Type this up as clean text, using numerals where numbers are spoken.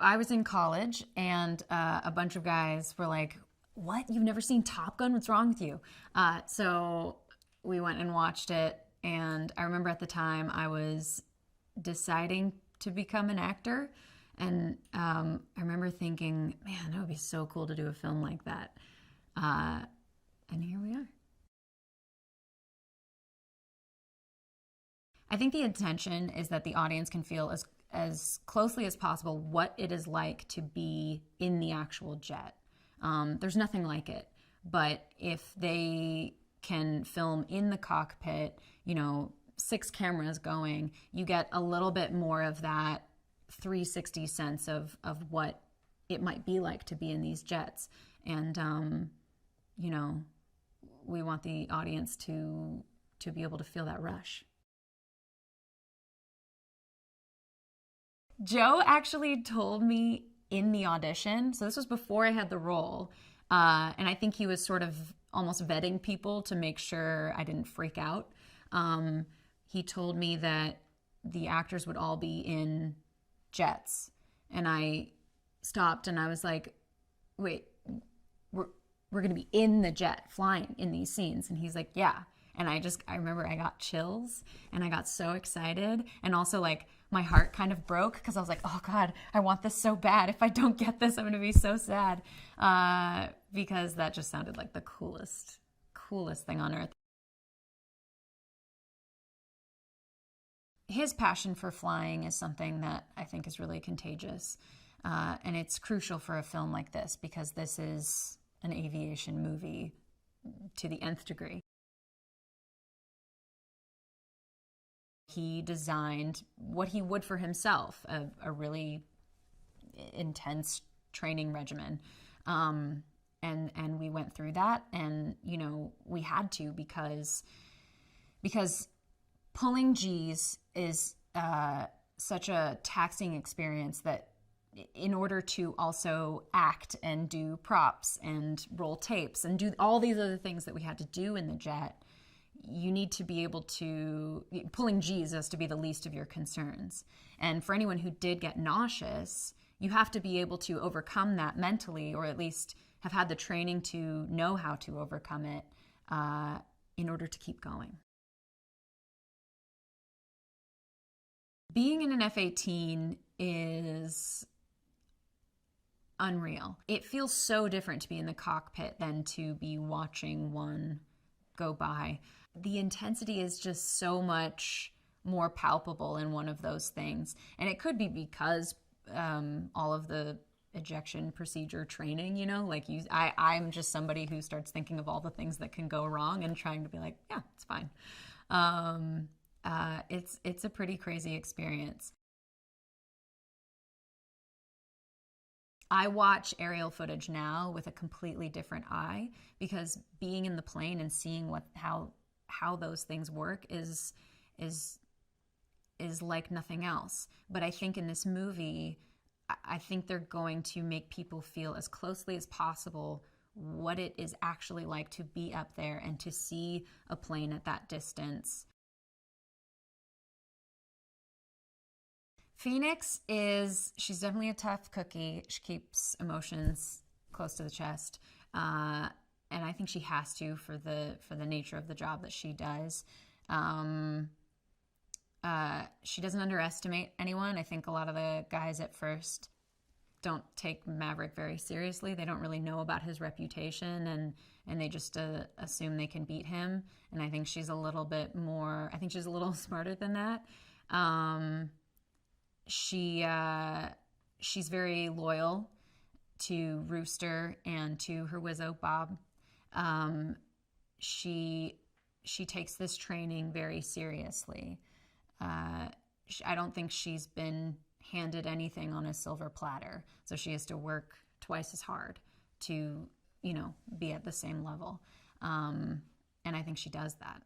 I was in college, and a bunch of guys were like, "What? You've never seen Top Gun? What's wrong with you?" So we went and watched it, and I remember at the time I was deciding to become an actor, and I remember thinking, "Man, that would be so cool to do a film like that." And here we are. I think the intention is that the audience can feel as closely as possible what it is like to be in the actual jet. There's nothing like it, but if they can film in the cockpit, 6 cameras going, you get a little bit more of that 360 sense of what it might be like to be in these jets. And, we want the audience to be able to feel that rush. Joe actually told me in the audition, so this was before I had the role, and I think he was sort of almost vetting people to make sure I didn't freak out. He told me that the actors would all be in jets, and I stopped and I was like, wait, we're going to be in the jet flying in these scenes? And he's like, yeah. And I remember I got chills and I got so excited, and also like my heart kind of broke because I was like, oh God, I want this so bad. If I don't get this, I'm going to be so sad, because that just sounded like the coolest thing on earth. His passion for flying is something that I think is really contagious, and it's crucial for a film like this because this is an aviation movie to the nth degree. He designed what he would for himself, a really intense training regimen. And we went through that, and we had to because pulling G's is such a taxing experience that in order to also act and do props and roll tapes and do all these other things that we had to do in the jet, you need to be able to, pulling G's has to be the least of your concerns. And for anyone who did get nauseous, you have to be able to overcome that mentally, or at least have had the training to know how to overcome it in order to keep going. Being in an F-18 is unreal. It feels so different to be in the cockpit than to be watching one go by. The intensity is just so much more palpable in one of those things. And it could be because all of the ejection procedure training, I'm just somebody who starts thinking of all the things that can go wrong and trying to be like, yeah, it's fine. It's a pretty crazy experience. I watch aerial footage now with a completely different eye because being in the plane and seeing how those things work is like nothing else. But I think in this movie, I think they're going to make people feel as closely as possible what it is actually like to be up there and to see a plane at that distance. Phoenix she's definitely a tough cookie. She keeps emotions close to the chest. And I think she has to for the nature of the job that she does. She doesn't underestimate anyone. I think a lot of the guys at first don't take Maverick very seriously. They don't really know about his reputation, and they just assume they can beat him. And I think she's a little smarter than that. She's very loyal to Rooster and to her Wizzo Bob. She takes this training very seriously. I don't think she's been handed anything on a silver platter, so she has to work twice as hard to be at the same level, and I think she does that.